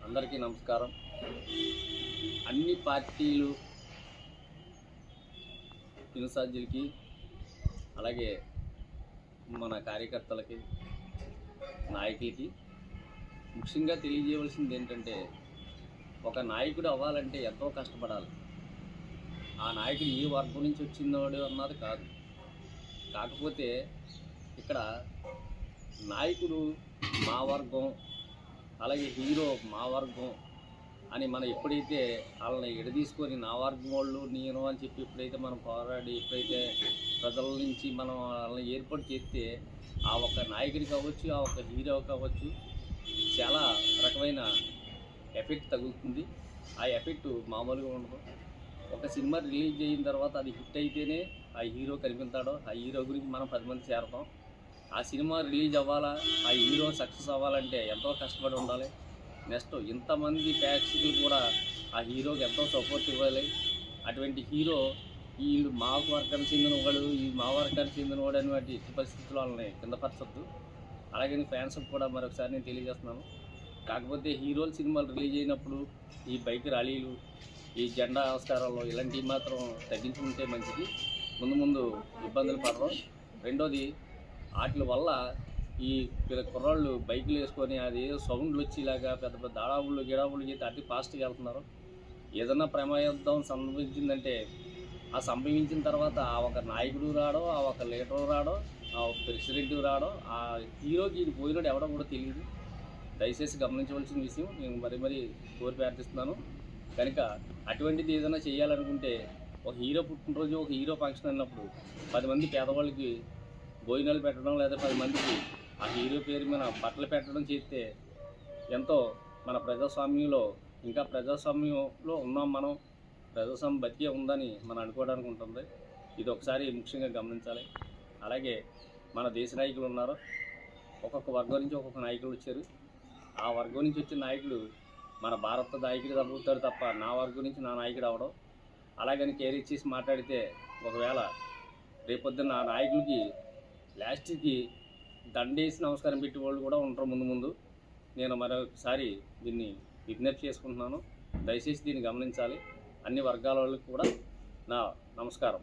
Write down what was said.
అందరికీ నమస్కారం. అన్ని పార్టీలు ఇన్ఛార్జీలకి అలాగే మన కార్యకర్తలకి నాయకులకి ముఖ్యంగా తెలియజేయవలసింది ఏంటంటే, ఒక నాయకుడు అవ్వాలంటే ఎంతో కష్టపడాలి. ఆ నాయకుడు ఏ వర్గం నుంచి వచ్చినవాడు అన్నది కాదు. కాకపోతే ఇక్కడ నాయకుడు మా వర్గం, అలాగే హీరో మా వర్గం అని మనం ఎప్పుడైతే వాళ్ళని ఎడదీసుకొని నా వర్గం వాళ్ళు నేను అని చెప్పి ఎప్పుడైతే మనం పోరాడి ఎప్పుడైతే ప్రజల నుంచి మనం వాళ్ళని ఏర్పాటు చేస్తే ఆ ఒక్క నాయకుడి కావచ్చు, ఆ ఒక్క హీరో కావచ్చు, చాలా రకమైన ఎఫెక్ట్ తగులుతుంది. ఆ ఎఫెక్ట్ మామూలుగా ఉండదు. ఒక సినిమా రిలీజ్ అయిన తర్వాత అది హిట్ అయితేనే ఆ హీరో కనిపిస్తాడో, ఆ హీరో గురించి మనం 10 మంది చేరతాం. ఆ సినిమా రిలీజ్ అవ్వాలా, ఆ హీరో సక్సెస్ అవ్వాలంటే ఎంతో కష్టపడి ఉండాలి. నెక్స్ట్ ఇంతమంది ప్రేక్షకులు కూడా ఆ హీరోకి ఎంతో సపోర్ట్ ఇవ్వాలి. అటువంటి హీరో వీళ్ళు మా వర్గానికి చెందినవాడు, ఈ మా వర్గానికి చెందినవాడు అని వాటి ఎట్టి పరిస్థితుల్లో వాళ్ళని కిందపరచొద్దు. అలాగే ఫ్యాన్స్కి కూడా మరొకసారి నేను తెలియజేస్తున్నాను. కాకపోతే హీరోల సినిమాలు రిలీజ్ అయినప్పుడు ఈ బైక్ ర్యాలీలు, ఈ జెండా ఆవిష్కారాలు ఇలాంటివి మాత్రం తగ్గించుకుంటే మంచిది. ముందు ఇబ్బందులు పడరు. రెండోది, వాటి వల్ల ఈ కుర్రాళ్ళు బైకులు వేసుకొని అది సౌండ్లు వచ్చేలాగా పెద్ద పెద్ద ఆడావుళ్ళు గిడావుళ్ళు చేస్తే అతి ఫాస్ట్గా వెళ్తున్నారు. ఏదన్నా ప్రమాదం సంభవించిందంటే ఆ సంభవించిన తర్వాత ఆ ఒక నాయకుడు రాడో, ఆ ఒక లీడరు రాడో, ఆ ఒక ప్రెసిడెంట్ రాడో, ఆ హీరోకి ఇది పోయినాడు ఎవడో కూడా తెలియదు. దయచేసి గమనించవలసిన విషయం నేను మరీ కోరి ప్రార్థిస్తున్నాను. కనుక అటువంటిది ఏదైనా చేయాలనుకుంటే, ఒక హీరో పుట్టినరోజు, ఒక హీరో ఫంక్షన్ అన్నప్పుడు 10 మంది పేదవాళ్ళకి భోజనాలు పెట్టడం, లేదా 10 మందికి ఆ హీరో పేరు మీద బట్టలు పెట్టడం చేస్తే ఎంతో మన ప్రజాస్వామ్యంలో ఇంకా ప్రజాస్వామ్యంలో ఉన్నాం. మనం ప్రజాస్వామ్యం బతికే ఉందని మనం అనుకోవడానికి ఉంటుంది. ఇది ఒకసారి ముఖ్యంగా గమనించాలి. అలాగే మన దేశ నాయకులు ఉన్నారు. ఒక్కొక్క వర్గం నుంచి ఒక్కొక్క నాయకులు వచ్చారు. ఆ వర్గం నుంచి వచ్చిన నాయకుడు మన భారత నాయకుడు అవుతాడు తప్ప నా వర్గం నుంచి నా నాయకుడు అవడం. అలాగని కేర్ ఇచ్చేసి మాట్లాడితే ఒకవేళ రేపొద్దున ఆ నాయకులకి లాస్ట్కి దండేసి నమస్కారం పెట్టి వాళ్ళు కూడా ఉంటారు ముందు. నేను మరొకసారి దీన్ని విజ్ఞప్తి చేసుకుంటున్నాను. దయచేసి దీన్ని గమనించాలి. అన్ని వర్గాల వాళ్ళకి కూడా నా నమస్కారం.